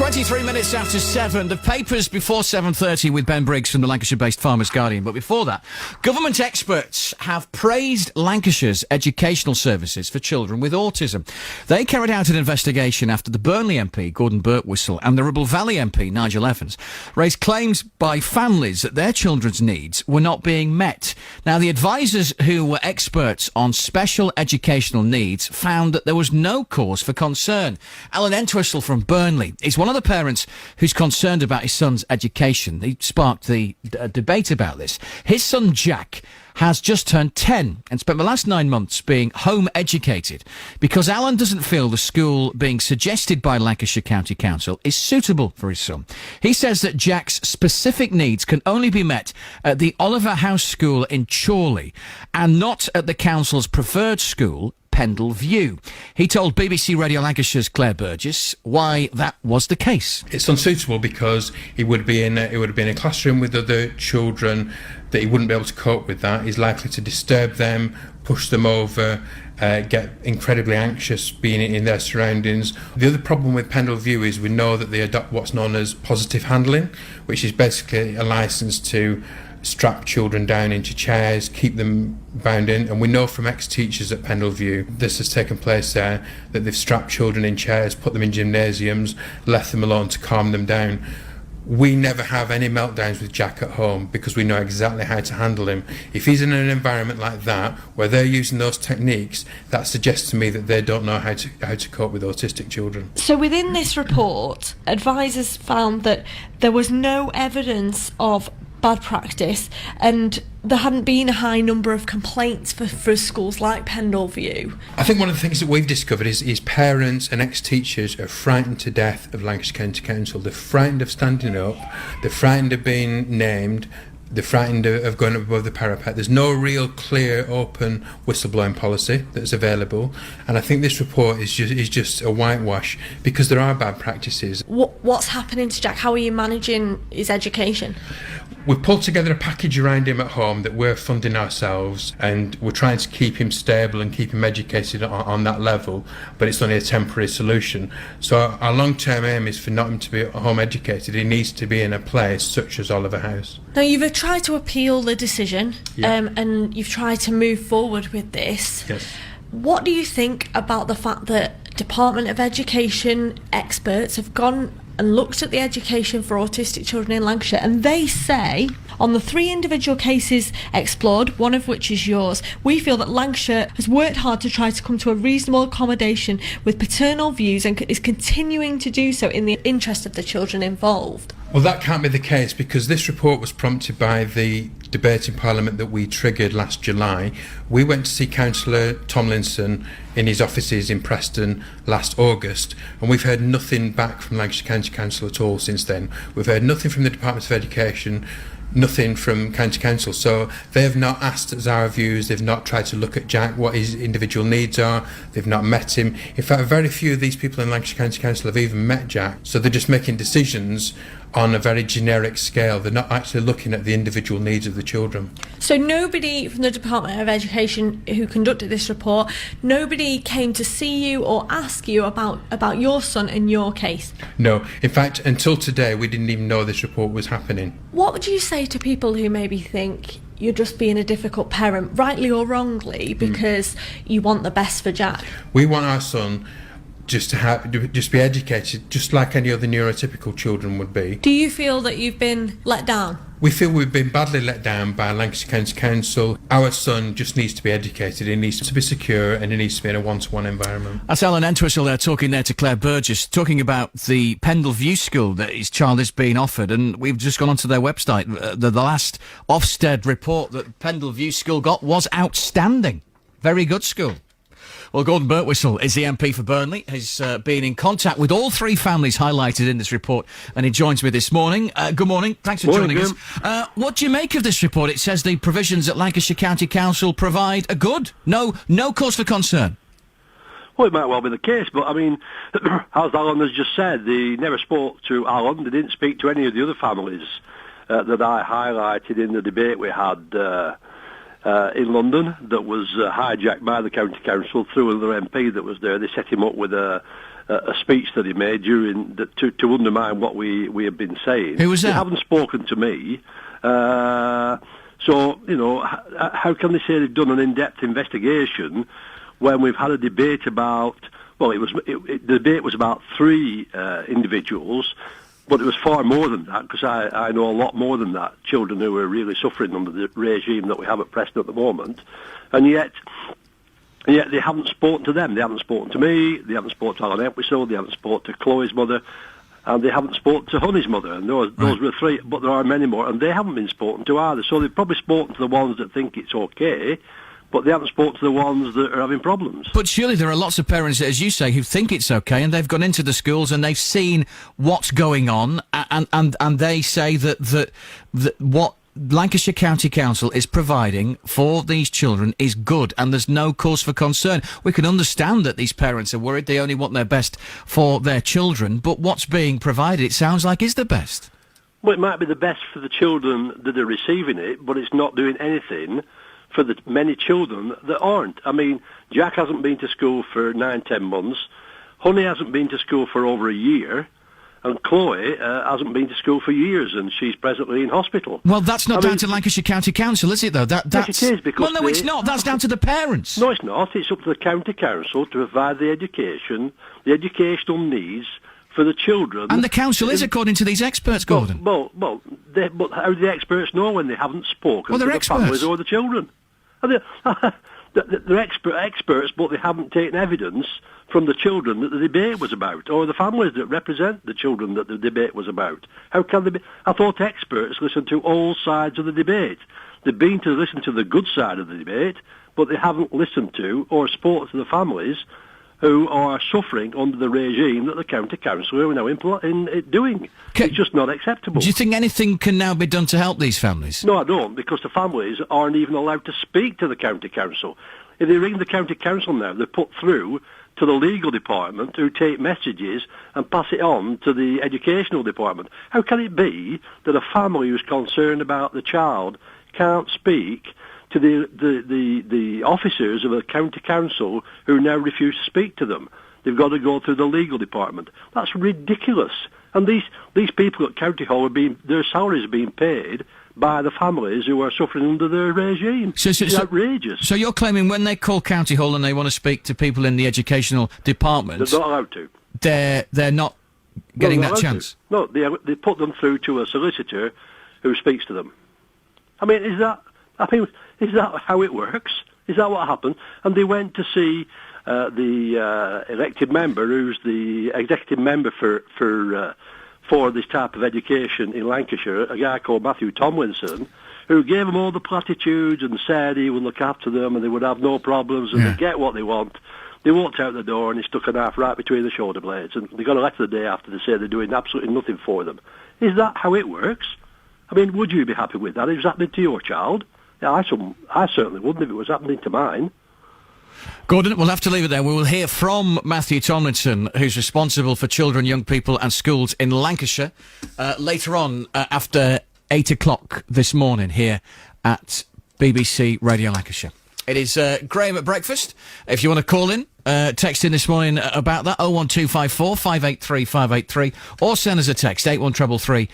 23 minutes after 7. The papers before 7:30 with Ben Briggs from the Lancashire-based Farmers Guardian. But before that, government experts have praised Lancashire's educational services for children with autism. They carried out an investigation after the Burnley MP, Gordon Birtwistle, and the Ribble Valley MP, Nigel Evans, raised claims by families that their children's needs were not being met. Now, the advisors who were experts on special educational needs found that there was no cause for concern. Alan Entwistle from Burnley is one of the parents who's concerned about his son's education. He sparked the debate about this. His son Jack has just turned 10 and spent the last 9 months being home educated because Alan doesn't feel the school being suggested by Lancashire County Council is suitable for his son. He says that Jack's specific needs can only be met at the Oliver House School in Chorley and not at the council's preferred school, Pendle View. He told BBC Radio Lancashire's Claire Burgess why that was the case. It's unsuitable because he would be in a classroom with other children that he wouldn't be able to cope with that. He's likely to disturb them, push them over, get incredibly anxious being in their surroundings. The other problem with Pendle View is we know that they adopt what's known as positive handling, which is basically a licence to strap children down into chairs, keep them bound in, and we know from ex-teachers at Pendle View this has taken place there, that they've strapped children in chairs, put them in gymnasiums, left them alone to calm them down. We never have any meltdowns with Jack at home because we know exactly how to handle him. If he's in an environment like that where they're using those techniques, that suggests to me that they don't know how to cope with autistic children. So within this report, advisors found that there was no evidence of bad practice and there hadn't been a high number of complaints for schools like Pendle View. I think one of the things that we've discovered is parents and ex-teachers are frightened to death of Lancashire County Council. They're frightened of standing up, they're frightened of being named, they're frightened of going above the parapet. There's no real clear, open whistleblowing policy that's available, and I think this report is just a whitewash because there are bad practices. What's happening to Jack? How are you managing his education? We've pulled together a package around him at home that we're funding ourselves, and we're trying to keep him stable and keep him educated on that level, but it's only a temporary solution. So our long-term aim is for not him to be home educated. He needs to be in a place such as Oliver House. Now, you've tried to appeal the decision, Yeah. and you've tried to move forward with this. Yes. What do you think about the fact that Department of Education experts have gone and looked at the education for autistic children in Lancashire, and they say, on the 3 individual cases explored, one of which is yours, we feel that Lancashire has worked hard to try to come to a reasonable accommodation with paternal views and is continuing to do so in the interest of the children involved? Well, that can't be the case because this report was prompted by the debate in Parliament that we triggered last July. We went to see Councillor Tomlinson in his offices in Preston last August, and we've heard nothing back from Lancashire County Council at all since then. We've heard nothing from the Department of Education, nothing from County Council, so they have not asked us our views, they've not tried to look at Jack, what his individual needs are, they've not met him. In fact, very few of these people in Lancashire County Council have even met Jack, so they're just making decisions on a very generic scale. They're not actually looking at the individual needs of the children. So nobody from the Department of Education who conducted this report, nobody came to see you or ask you about your son and your case? No. In fact, until today, we didn't even know this report was happening. What would you say to people who maybe think you're just being a difficult parent, rightly or wrongly, because you want the best for Jack? We want our son just be educated, just like any other neurotypical children would be. Do you feel that you've been let down? We feel we've been badly let down by Lancashire County Council. Our son just needs to be educated, he needs to be secure, and he needs to be in a one-to-one environment. That's Alan Entwistle there talking there to Claire Burgess, talking about the Pendle View School that his child is being offered, and we've just gone onto their website. The last Ofsted report that Pendle View School got was outstanding. Very good school. Well, Gordon Birtwistle is the MP for Burnley. He's been in contact with all 3 families highlighted in this report, and he joins me this morning. Good morning. Thanks for joining us. What do you make of this report? It says the provisions at Lancashire County Council provide a good. No cause for concern. Well, it might well be the case, but I mean, as Alan has just said, they never spoke to Alan. They didn't speak to any of the other families that I highlighted in the debate we had in London that was hijacked by the County Council through another MP that was there. They set him up with a a speech that he made during to undermine what we have been saying. Who was that? They haven't spoken to me. So, how can they say they've done an in-depth investigation when we've had a debate about... Well, the debate was about 3 individuals, but it was far more than that, because I know a lot more than that, children who are really suffering under the regime that we have at Preston at the moment. And yet they haven't spoken to them. They haven't spoken to me, they haven't spoken to Alan Episode, they haven't spoken to Chloe's mother, and they haven't spoken to Honey's mother. And those were 3, but there are many more, and they haven't been spoken to either. So they've probably spoken to the ones that think it's okay, but they haven't spoken to the ones that are having problems. But surely there are lots of parents, as you say, who think it's okay, and they've gone into the schools and they've seen what's going on, and they say that what Lancashire County Council is providing for these children is good, and there's no cause for concern. We can understand that these parents are worried. They only want their best for their children, but what's being provided, it sounds like, is the best. Well, it might be the best for the children that are receiving it, but it's not doing anything for the many children that aren't. I mean, Jack hasn't been to school for 9-10 months. Honey hasn't been to school for over a year. And Chloe hasn't been to school for years, and she's presently in hospital. Well, that's not down to Lancashire County Council, is it, though? That's... Yes, it is, because... Well, no, it's not. That's down to the parents. No, it's not. It's up to the County Council to provide the education, the educational needs for the children. And the council is, according to these experts, Gordon. But how do the experts know when they haven't spoken to the experts. families or the children? They're experts, but they haven't taken evidence from the children that the debate was about, or the families that represent the children that the debate was about. How can they be? I thought experts listen to all sides of the debate. They've been to listen to the good side of the debate, but they haven't listened to or spoken to the families who are suffering under the regime that the county council are now doing. It's just not acceptable. Do you think anything can now be done to help these families? No, I don't, because the families aren't even allowed to speak to the county council. If they ring the county council now, they're put through to the legal department, who take messages and pass it on to the educational department. How can it be that a family who's concerned about the child can't speak to the officers of a county council who now refuse to speak to them? They've got to go through the legal department. That's ridiculous. And these people at County Hall their salaries are being paid by the families who are suffering under the regime. It's outrageous. So you're claiming when they call County Hall and they want to speak to people in the educational department, they're not allowed to. They're not getting that chance. No, they put them through to a solicitor who speaks to them. I mean, is that how it works? Is that what happened? And they went to see the elected member, who's the executive member for this type of education in Lancashire, a guy called Matthew Tomlinson, who gave them all the platitudes and said he would look after them and they would have no problems and they'd get what they want. They walked out the door and he stuck a knife right between the shoulder blades, and they got a letter the day after to say they're doing absolutely nothing for them. Is that how it works? I mean, would you be happy with that if it was happening to your child? Yeah, I certainly wouldn't if it was happening to mine. Gordon, we'll have to leave it there. We will hear from Matthew Tomlinson, who's responsible for children, young people and schools in Lancashire, later on after 8 o'clock this morning here at BBC Radio Lancashire. It is Graham at breakfast. If you want to call in, text in this morning about that, 01254 583 583, or send us a text, 81333.